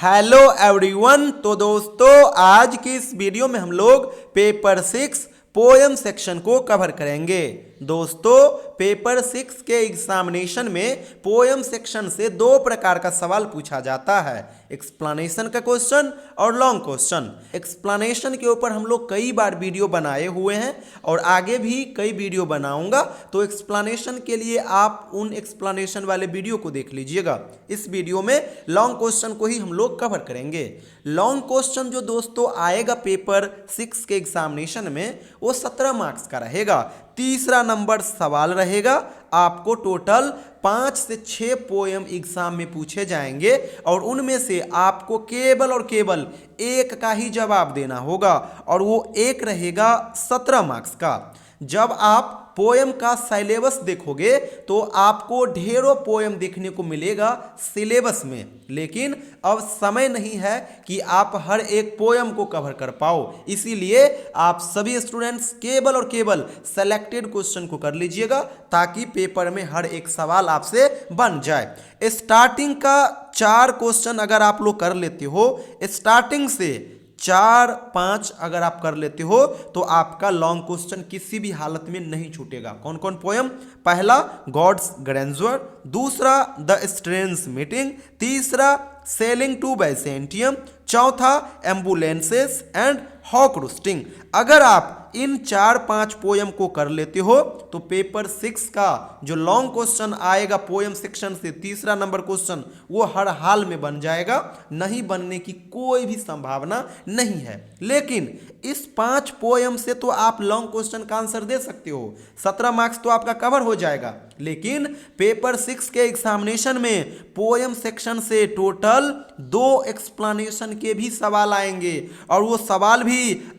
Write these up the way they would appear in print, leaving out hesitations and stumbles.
Hello everyone. तो दोस्तों आज की इस वीडियो में हम लोग पेपर 6 पोयम सेक्शन को कवर करेंगे। दोस्तों पेपर 6 के एग्जामिनेशन में पोयम सेक्शन से दो प्रकार का सवाल पूछा जाता है, एक्सप्लेनेशन का क्वेश्चन और लॉन्ग क्वेश्चन। एक्सप्लेनेशन के ऊपर हम लोग कई बार वीडियो बनाए हुए हैं और आगे भी कई वीडियो बनाऊंगा, तो एक्सप्लेनेशन के लिए आप उन एक्सप्लेनेशन वाले वीडियो को देख लीजिएगा। इस वीडियो में लॉन्ग क्वेश्चन को ही हम लोग कवर करेंगे। लॉन्ग क्वेश्चन जो दोस्तों आएगा पेपर 6 के एग्जामिनेशन में वो 17 मार्क्स का रहेगा। तीसरा नंबर सवाल रहेगा। आपको टोटल 5 से 6 पोयम एग्जाम में पूछे जाएंगे और उनमें से आपको केवल और केवल एक का ही जवाब देना होगा और वो एक रहेगा 17 मार्क्स का। जब आप पोयम का सिलेबस देखोगे तो आपको ढेरों पोयम देखने को मिलेगा सिलेबस में, लेकिन अब समय नहीं है कि आप हर एक पोयम को कवर कर पाओ। इसीलिए आप सभी स्टूडेंट्स केवल और केवल सेलेक्टेड क्वेश्चन को कर लीजिएगा ताकि पेपर में हर एक सवाल आपसे बन जाए। स्टार्टिंग का 4 क्वेश्चन अगर आप लोग कर लेते हो, स्टार्टिंग से 4-5 अगर आप कर लेते हो तो आपका लॉन्ग क्वेश्चन किसी भी हालत में नहीं छूटेगा। कौन कौन पोयम? पहला गॉड्स ग्रैंडर, दूसरा द स्ट्रेंज मीटिंग, तीसरा सेलिंग टू बाइसेंटियम, चौथा एम्बुलेंसेस एंड हॉक रूस्टिंग। अगर आप इन 4-5 पोयम को कर लेते हो तो पेपर 6 का जो लॉन्ग क्वेश्चन आएगा पोयम सेक्शन से, तीसरा नंबर क्वेश्चन, वो हर हाल में बन जाएगा। नहीं बनने की कोई भी संभावना नहीं है। लेकिन इस 5 पोयम से तो आप लॉन्ग क्वेश्चन का आंसर दे सकते हो, 17 मार्क्स तो आपका कवर हो जाएगा। लेकिन पेपर 6 के एग्जामिनेशन में पोयम सेक्शन से टोटल 2 एक्सप्लेनेशन के भी सवाल आएंगे और वो सवाल भी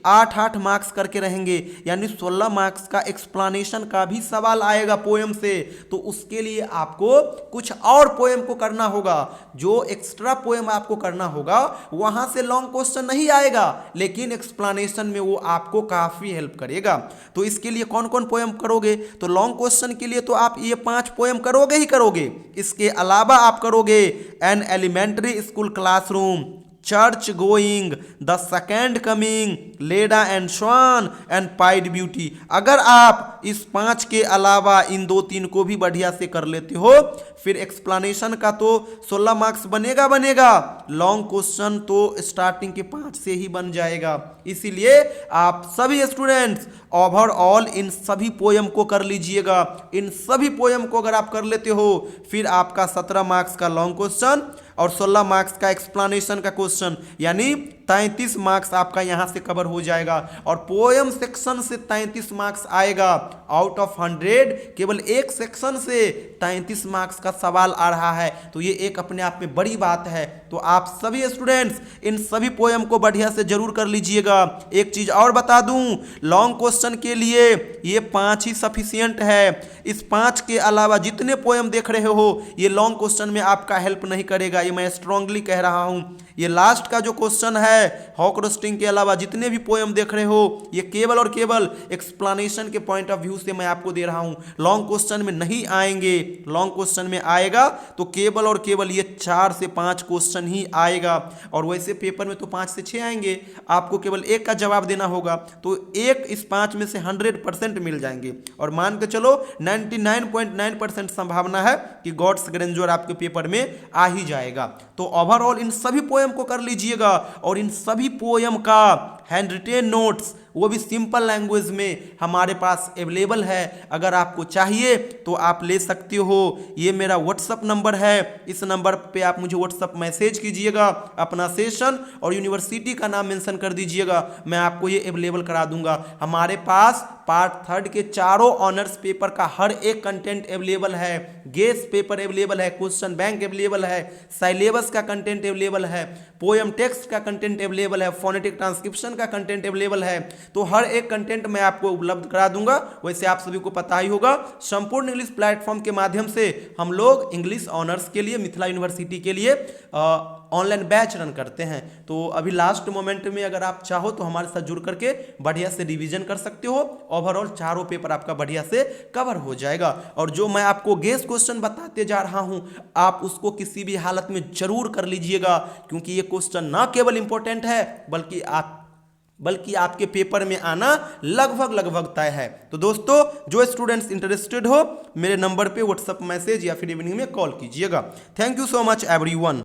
8-8 मार्क्स करके रहेंगे, यानी 16 मार्क्स का एक्सप्लेनेशन का भी सवाल आएगा पोयम से। तो उसके लिए आपको कुछ और पोयम को करना होगा। जो एक्स्ट्रा पोयम आपको करना होगा वहां से लॉन्ग क्वेश्चन नहीं आएगा, लेकिन एक्सप्लेनेशन में वो आपको काफी हेल्प करेगा। तो इसके लिए कौन कौन पोयम करोगे? तो लॉन्ग क्वेश्चन के लिए तो आप ये 5 पोयम करोगे ही करोगे। इसके अलावा आप करोगे an elementary school classroom, church going, the second coming, Leda and swan and pied beauty. अगर आप इस 5 के अलावा इन 2-3 को भी बढ़िया से कर लेते हो, फिर एक्सप्लेनेशन का तो 16 मार्क्स बनेगा। लॉन्ग क्वेश्चन तो स्टार्टिंग के 5 से ही बन जाएगा। इसीलिए आप सभी स्टूडेंट्स ओवरऑल इन सभी पोयम को कर लीजिएगा। इन सभी पोयम को अगर आप कर लेते हो फिर आपका 17 मार्क्स का लॉन्ग क्वेश्चन और 16 मार्क्स का एक्सप्लेनेशन का क्वेश्चन, यानी 33 मार्क्स आपका यहां से कवर हो जाएगा। और पोयम सेक्शन से 33 मार्क्स आएगा। आउट ऑफ 100 केवल एक सेक्शन से 33 मार्क्स का सवाल आ रहा है, तो ये एक अपने आप में बड़ी बात है। तो आप सभी स्टूडेंट्स इन सभी पोयम को बढ़िया से जरूर कर लीजिएगा। एक चीज और बता दूं, लॉन्ग क्वेश्चन के लिए ये 5 ही सफिशियंट है। इस 5 के अलावा जितने पोयम देख रहे हो ये लॉन्ग क्वेश्चन में आपका हेल्प नहीं करेगा, ये मैं स्ट्रांगली कह रहा हूं। ये लास्ट का जो क्वेश्चन है हॉक रोस्टिंग के अलावा जितने भी पोयम देख रहे हो ये केवल और केवल एक्सप्लेनेशन के पॉइंट ऑफ व्यू से मैं आपको दे रहा हूं, लॉन्ग क्वेश्चन में नहीं आएंगे। लॉन्ग क्वेश्चन में आएगा तो केवल और केवल ये 4 से 5 क्वेश्चन ही आएगा और वैसे पेपर में तो 5 से 6 आएंगे। आपको केवल एक का जवाब देना होगा, तो एक इस 5 में से 100% मिल जाएंगे। और मान के चलो 99.9% संभावना है कि गॉड्स ग्रैंडर आपके पेपर में आ ही जाएगा। तो ओवरऑल इन सभी पोयम को कर लीजिएगा और इन सभी पोयम का हैंड रिटेन नोट्स वो भी सिंपल लैंग्वेज में हमारे पास अवेलेबल है। अगर आपको चाहिए तो आप ले सकते हो। ये मेरा व्हाट्सअप नंबर है, इस नंबर पे आप मुझे व्हाट्सअप मैसेज कीजिएगा, अपना सेशन और यूनिवर्सिटी का नाम मेंशन कर दीजिएगा, मैं आपको ये अवेलेबल करा दूंगा। हमारे पास पार्ट 3 के चारों ऑनर्स पेपर का हर एक कंटेंट अवेलेबल है, गेस पेपर अवेलेबल है, क्वेश्चन बैंक अवेलेबल है, सिलेबस का कंटेंट अवेलेबल है, पोयम टेक्स्ट का कंटेंट अवेलेबल है, फोनेटिक ट्रांसक्रिप्शन सेक्शन का कंटेंट अवेलेबल है, तो हर एक कंटेंट मैं आपको उपलब्ध करा दूंगा। वैसे आप सभी को पता ही होगा, संपूर्ण इंग्लिश प्लेटफॉर्म के माध्यम से हम लोग इंग्लिश ऑनर्स के लिए मिथिला यूनिवर्सिटी के लिए ऑनलाइन बैच रन करते हैं। तो अभी लास्ट मोमेंट में अगर आप चाहो तो हमारे साथ जुड़ करके बढ़िया से रिवीजन कर सकते हो। ओवरऑल चारों पेपर आपका बढ़िया से कवर हो जाएगा। और जो मैं आपको गेस क्वेश्चन बताते जा रहा हूं, आप उसको किसी भी हालत में जरूर कर लीजिएगा, क्योंकि ये क्वेश्चन ना केवल इंपॉर्टेंट है बल्कि आपके पेपर में आना लगभग तय है। तो दोस्तों, जो स्टूडेंट्स इंटरेस्टेड हो, मेरे नंबर पे व्हाट्सएप मैसेज या फिर इवनिंग में कॉल कीजिएगा। Thank you so much everyone.